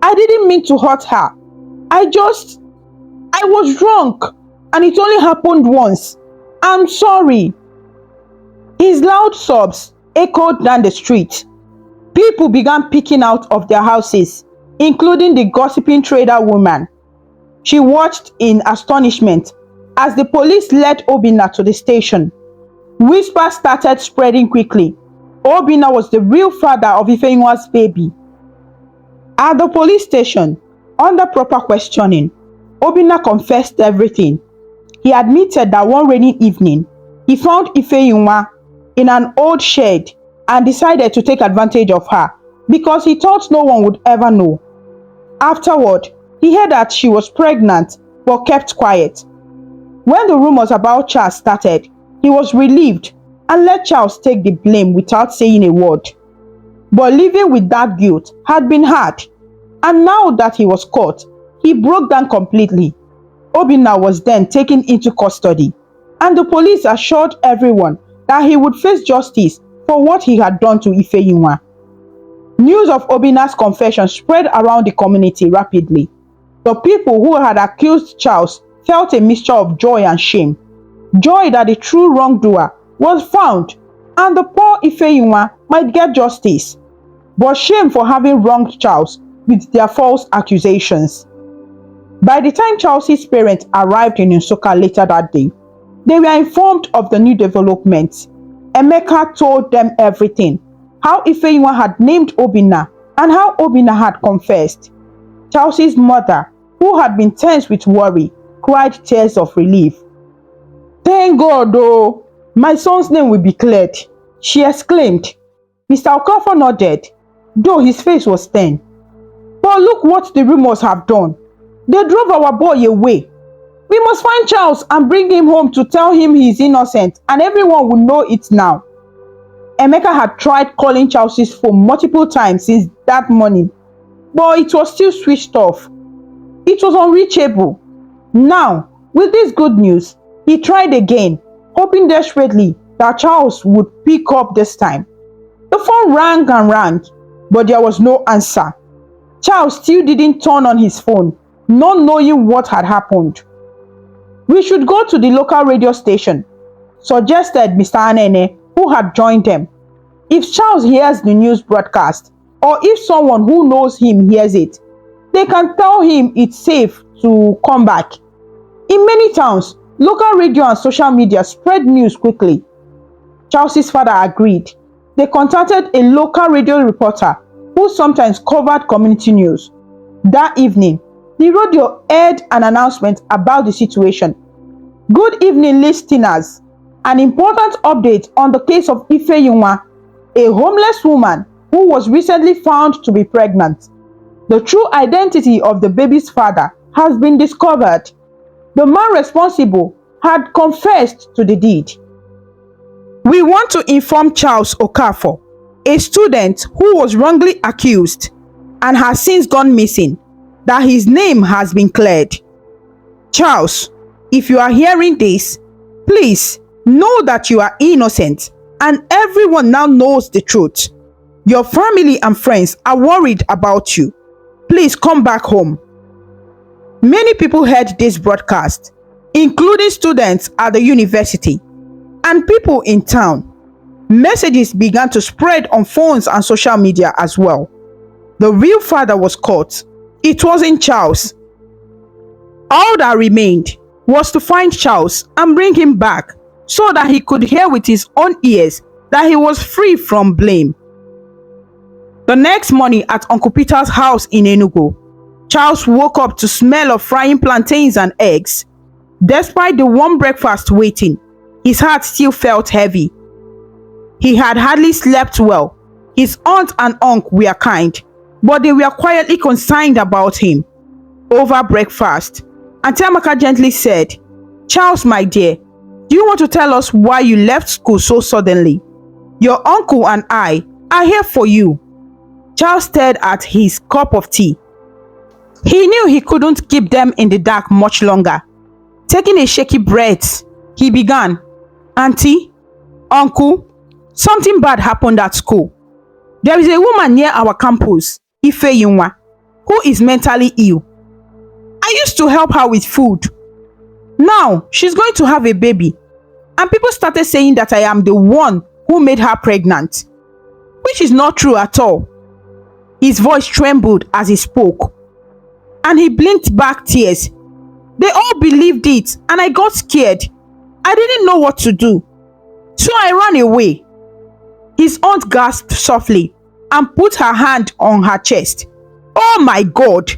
I didn't mean to hurt her. I was drunk, and it only happened once. I'm sorry. His loud sobs echoed down the street. People began peeking out of their houses, including the gossiping trader woman. She watched in astonishment as the police led Obinna to the station. Whispers started spreading quickly. Obinna was the real father of Ifeyiwa's baby. At the police station, under proper questioning, Obinna confessed everything. He admitted that one rainy evening, he found Ifeyiwa in an old shed and decided to take advantage of her because he thought no one would ever know. Afterward, he heard that she was pregnant but kept quiet. When the rumors about Charles started, he was relieved and let Charles take the blame without saying a word. But living with that guilt had been hard, and now that he was caught, he broke down completely. Obinna was then taken into custody, and the police assured everyone that he would face justice for what he had done to Ephewa. News of Obinna's confession spread around the community rapidly. The people who had accused Charles felt a mixture of joy and shame. Joy that the true wrongdoer was found and the poor Ephewa might get justice, but shame for having wronged Charles with their false accusations. By the time Charles's parents arrived in Nsukka later that day, they were informed of the new developments. Amaka told them everything, how Ephewa had named Obinna and how Obinna had confessed. Charles's mother, who had been tense with worry, cried tears of relief. "Thank God, oh, my son's name will be cleared," she exclaimed. Mr. Okafor nodded, though his face was stern. "But look what the rumors have done. They drove our boy away. We must find Charles and bring him home to tell him he is innocent, and everyone will know it now." Amaka had tried calling Charles's phone multiple times since that morning, but it was still switched off. It was unreachable. Now, with this good news, he tried again, hoping desperately that Charles would pick up this time. The phone rang and rang, but there was no answer. Charles still didn't turn on his phone, not knowing what had happened. "We should go to the local radio station," suggested Mr. Anene, who had joined them. "If Charles hears the news broadcast, or if someone who knows him hears it, they can tell him it's safe to come back." In many towns, local radio and social media spread news quickly. Charles's father agreed. They contacted a local radio reporter who sometimes covered community news. That evening, the radio aired an announcement about the situation. "Good evening, listeners. An important update on the case of Ephewa, a homeless woman who was recently found to be pregnant. The true identity of the baby's father has been discovered. The man responsible had confessed to the deed. We want to inform Charles Okafor, a student who was wrongly accused and has since gone missing, that his name has been cleared. Charles, if you are hearing this, please know that you are innocent and everyone now knows the truth. Your family and friends are worried about you. Please come back home." Many people heard this broadcast, including students at the university and people in town. Messages began to spread on phones and social media as well. The real father was caught. It wasn't Charles. All that remained was to find Charles and bring him back so that he could hear with his own ears that he was free from blame. The next morning at Uncle Peter's house in Enugu, Charles woke up to smell of frying plantains and eggs. Despite the warm breakfast waiting, his heart still felt heavy. He had hardly slept well. His aunt and uncle were kind, but they were quietly concerned about him. Over breakfast, Auntie Amaka gently said, "Charles, my dear, do you want to tell us why you left school so suddenly? Your uncle and I are here for you." Charles stared at his cup of tea. He knew he couldn't keep them in the dark much longer. Taking a shaky breath, he began, "Auntie, uncle, something bad happened at school. There is a woman near our campus, Ephewa, who is mentally ill. I used to help her with food. Now she's going to have a baby, and people started saying that I am the one who made her pregnant, which is not true at all." His voice trembled as he spoke, and he blinked back tears. "They all believed it, and I got scared. I didn't know what to do, so I ran away." His aunt gasped softly and put her hand on her chest. "Oh my God,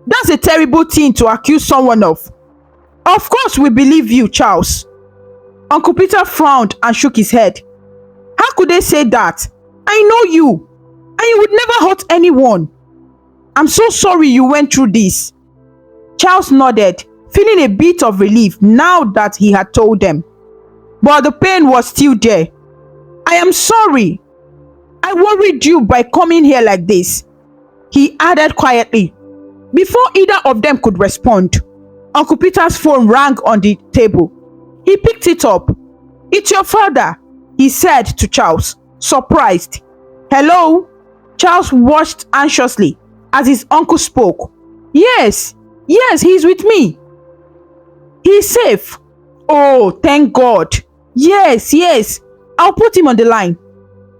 that's a terrible thing to accuse someone of. Of course we believe you, Charles." Uncle Peter frowned and shook his head. How could they say that? I know you, and you would never hurt anyone. I'm so sorry you went through this. Charles nodded, feeling a bit of relief now that he had told them. But the pain was still there. I am sorry. I worried you by coming here like this, he added quietly. Before either of them could respond, Uncle Peter's phone rang on the table. He picked it up. It's your father, he said to Charles, surprised. Hello? Charles watched anxiously as his uncle spoke. Yes, he's with me. He's safe. Oh, thank God. Yes, I'll put him on the line.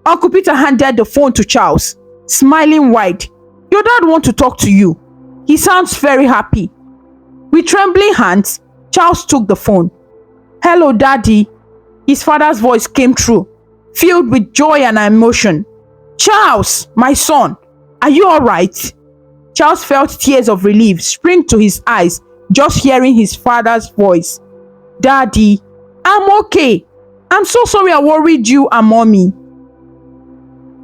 Uncle Peter handed the phone to Charles, smiling wide. Your dad wants to talk to you. He sounds very happy. With trembling hands, Charles took the phone. Hello, Daddy. His father's voice came through, filled with joy and emotion. Charles, my son, are you all right? Charles felt tears of relief spring to his eyes just hearing his father's voice. Daddy, I'm okay. I'm so sorry I worried you and Mommy.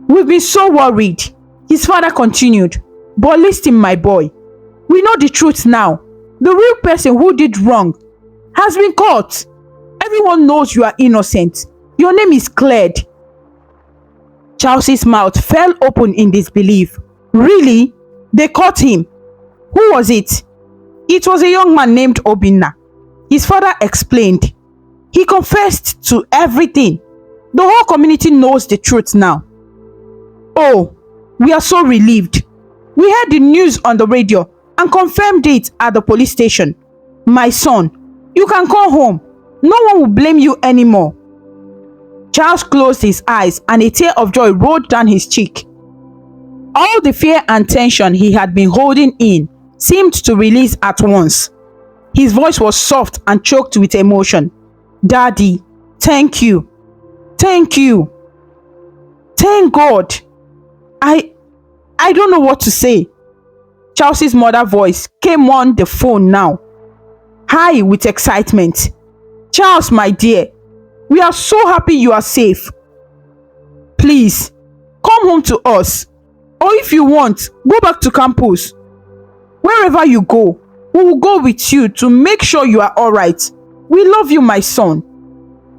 We've been so worried, his father continued. But listen, my boy, we know the truth now. The real person who did wrong has been caught. Everyone knows you are innocent. Your name is cleared. Charles's mouth fell open in disbelief. Really? They caught him? Who was it? It was a young man named Obinna. His father explained. He confessed to everything. The whole community knows the truth now. Oh, we are so relieved. We heard the news on the radio and confirmed it at the police station. My son, you can go home. No one will blame you anymore. Charles closed his eyes and a tear of joy rolled down his cheek. All the fear and tension he had been holding in seemed to release at once. His voice was soft and choked with emotion. Daddy, thank you. Thank you. Thank God. I don't know what to say. Charles's mother's voice came on the phone now, high with excitement. Charles, my dear, we are so happy you are safe. Please, come home to us. Or if you want, go back to campus. Wherever you go, we will go with you to make sure you are alright. We love you, my son.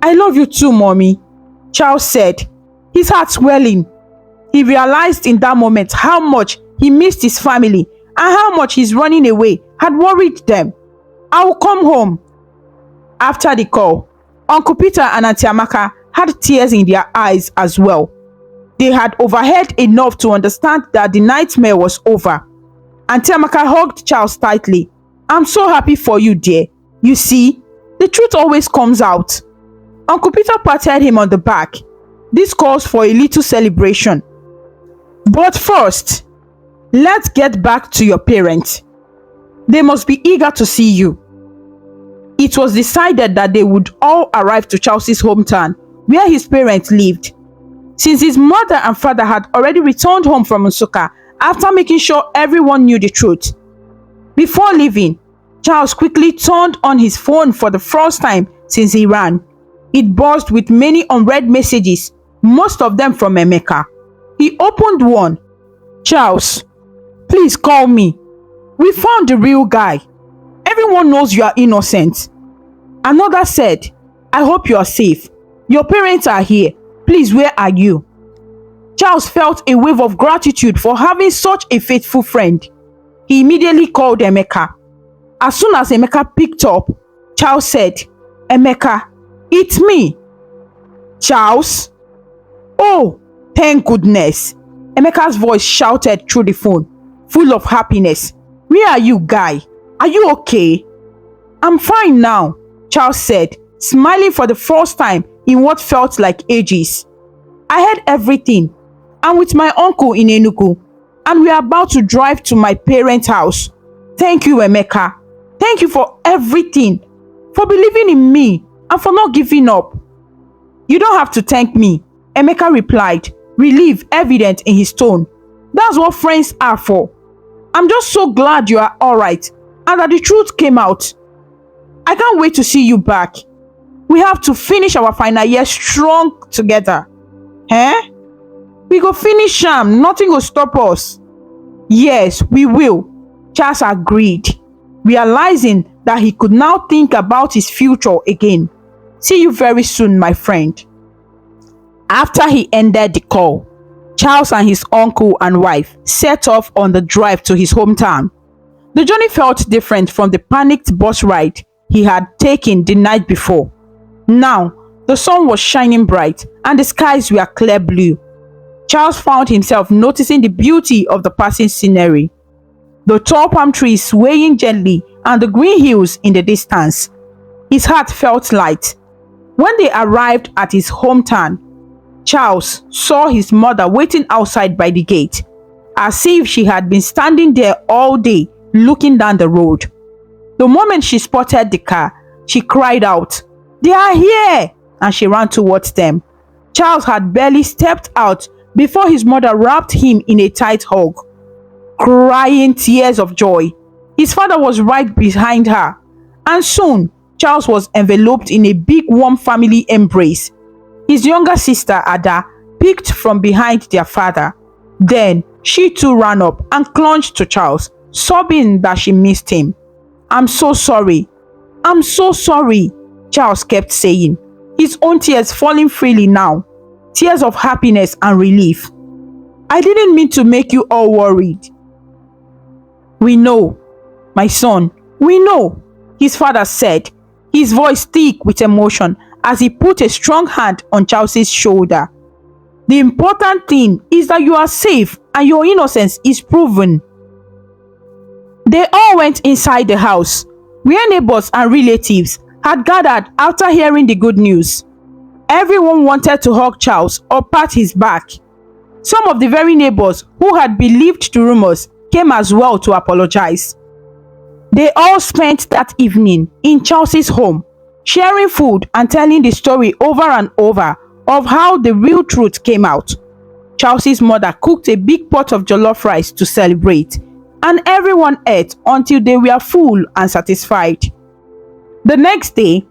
I love you too, Mommy, Charles said, his heart swelling. He realized in that moment how much he missed his family and how much his running away had worried them. I will come home. After the call, Uncle Peter and Auntie Amaka had tears in their eyes as well. They had overheard enough to understand that the nightmare was over. Auntie Amaka hugged Charles tightly. I'm so happy for you, dear. You see, the truth always comes out. Uncle Peter patted him on the back. This calls for a little celebration. But first, let's get back to your parents. They must be eager to see you. It was decided that they would all arrive to Charles's hometown, where his parents lived. Since his mother and father had already returned home from Nsukka after making sure everyone knew the truth. Before leaving, Charles quickly turned on his phone for the first time since he ran. It buzzed with many unread messages, most of them from Amaka. He opened one. Charles, please call me. We found the real guy. Everyone knows you are innocent. Another said, I hope you are safe. Your parents are here. Please, where are you? Charles felt a wave of gratitude for having such a faithful friend. He immediately called Amaka. As soon as Amaka picked up, Charles said, Amaka, it's me. Charles? Oh, thank goodness. Emeka's voice shouted through the phone, full of happiness. Where are you, guy? Are you okay? I'm fine now, Charles said, smiling for the first time in what felt like ages. I heard everything. I'm with my uncle in Enugu, and we are about to drive to my parents' house. Thank you, Amaka. Thank you for everything, for believing in me, and for not giving up. You don't have to thank me, Amaka replied, relief evident in his tone. That's what friends are for. I'm just so glad you are alright and that the truth came out. I can't wait to see you back. We have to finish our final year strong together. Eh? We go finish am, nothing go stop us. Yes, we will, Charles agreed, realizing that he could now think about his future again. See you very soon, my friend. After he ended the call, Charles and his uncle and wife set off on the drive to his hometown. The journey felt different from the panicked bus ride he had taken the night before. Now, the sun was shining bright and the skies were clear blue. Charles found himself noticing the beauty of the passing scenery. The tall palm trees swaying gently and the green hills in the distance. His heart felt light. When they arrived at his hometown, Charles saw his mother waiting outside by the gate, as if she had been standing there all day looking down the road. The moment she spotted the car, she cried out, "They are here!" and she ran towards them. Charles had barely stepped out before his mother wrapped him in a tight hug, crying tears of joy. His father was right behind her, and soon Charles was enveloped in a big warm family embrace. His younger sister Ada peeked from behind their father. Then she too ran up and clung to Charles, sobbing that she missed him. "I'm so sorry. I'm so sorry," Charles kept saying, his own tears falling freely now, tears of happiness and relief. "I didn't mean to make you all worried." "We know, my son, we know," his father said, his voice thick with emotion as he put a strong hand on Charles's shoulder. "The important thing is that you are safe and your innocence is proven." They all went inside the house, where neighbors and relatives had gathered after hearing the good news. Everyone wanted to hug Charles or pat his back. Some of the very neighbors who had believed the rumors came as well to apologize. They all spent that evening in Charles's home, sharing food and telling the story over and over of how the real truth came out. Charles's mother cooked a big pot of jollof rice to celebrate, and everyone ate until they were full and satisfied. The next day,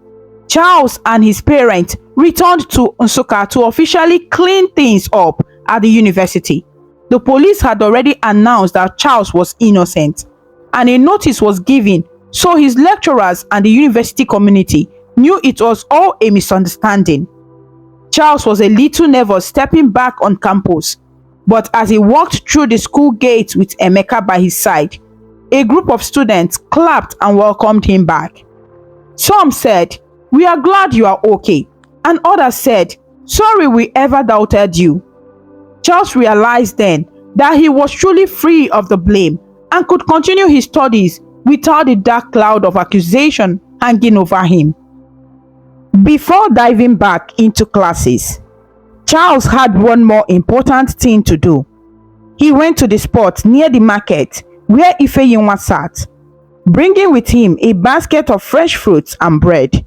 Charles and his parents returned to Nsukka to officially clean things up at the university. The police had already announced that Charles was innocent, and a notice was given, so his lecturers and the university community knew it was all a misunderstanding. Charles was a little nervous stepping back on campus, but as he walked through the school gate with Amaka by his side, a group of students clapped and welcomed him back. Some said, "We are glad you are okay," and others said, "Sorry we ever doubted you." Charles realized then that he was truly free of the blame and could continue his studies without the dark cloud of accusation hanging over him. Before diving back into classes, Charles had one more important thing to do. He went to the spot near the market where Ephewa sat, bringing with him a basket of fresh fruits and bread.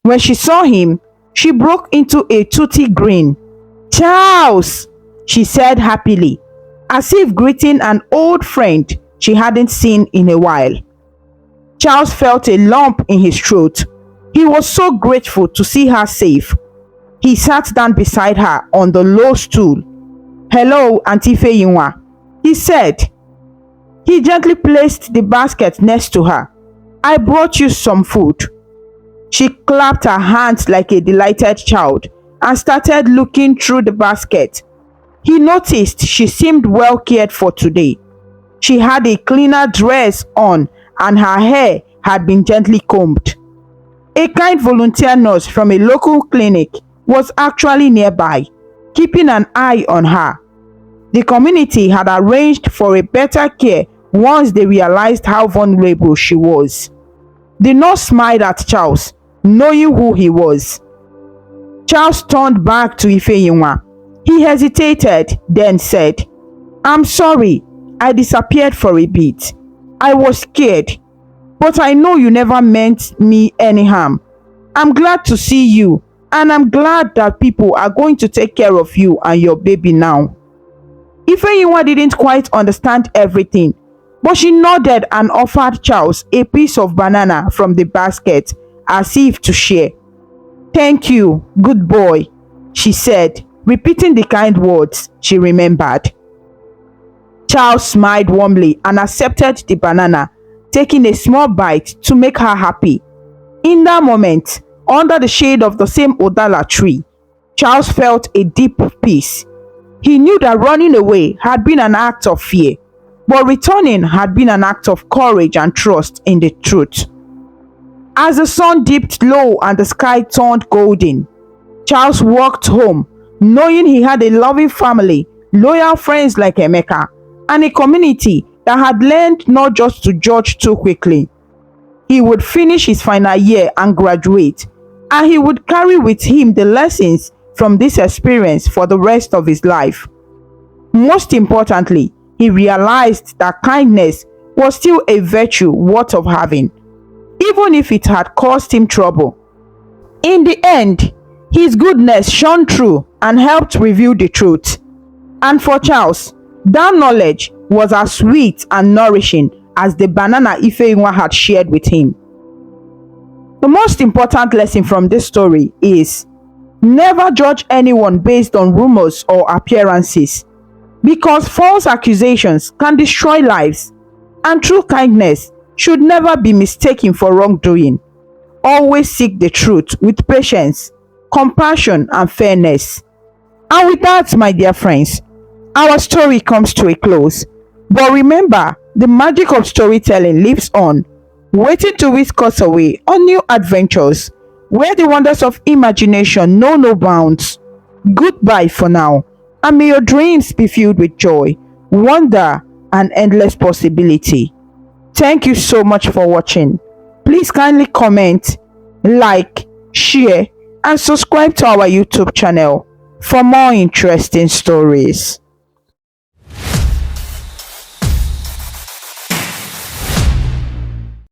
When she saw him, she broke into a toothy grin. "Charles!" she said happily, as if greeting an old friend she hadn't seen in a while. Charles felt a lump in his throat. He was so grateful to see her safe. He sat down beside her on the low stool. "Hello, Auntie Ephewa," he said. He gently placed the basket next to her. "I brought you some food." She clapped her hands like a delighted child and started looking through the basket. He noticed she seemed well cared for today. She had a cleaner dress on and her hair had been gently combed. A kind volunteer nurse from a local clinic was actually nearby, keeping an eye on her. The community had arranged for a better care once they realized how vulnerable she was. The nurse smiled at Charles, knowing who he was. Charles turned back to Ephewa. He hesitated, then said, "I'm sorry, I disappeared for a bit. I was scared, but I know you never meant me any harm. I'm glad to see you, and I'm glad that people are going to take care of you and your baby now." Ephewa didn't quite understand everything, but she nodded and offered Charles a piece of banana from the basket as if to share. "Thank you, good boy," she said, repeating the kind words she remembered. Charles smiled warmly and accepted the banana, taking a small bite to make her happy. In that moment, under the shade of the same Odala tree, Charles felt a deep peace. He knew that running away had been an act of fear, but returning had been an act of courage and trust in the truth. As the sun dipped low and the sky turned golden, Charles walked home, knowing he had a loving family, loyal friends like Emeka, and a community that had learned not just to judge too quickly. He would finish his final year and graduate, and he would carry with him the lessons from this experience for the rest of his life. Most importantly, he realized that kindness was still a virtue worth of having, even if it had caused him trouble. In the end, his goodness shone through and helped reveal the truth. And for Charles, that knowledge was as sweet and nourishing as the banana Ephewa had shared with him. The most important lesson from this story is never judge anyone based on rumors or appearances, because false accusations can destroy lives, and true kindness should never be mistaken for wrongdoing. Always seek the truth with patience, compassion, and fairness. And with that, my dear friends, our story comes to a close. But remember, the magic of storytelling lives on, waiting to whisk us away on new adventures where the wonders of imagination know no bounds. Goodbye for now, and may your dreams be filled with joy, wonder, and endless possibility. Thank you so much for watching. Please kindly comment, like, share, and subscribe to our YouTube channel for more interesting stories.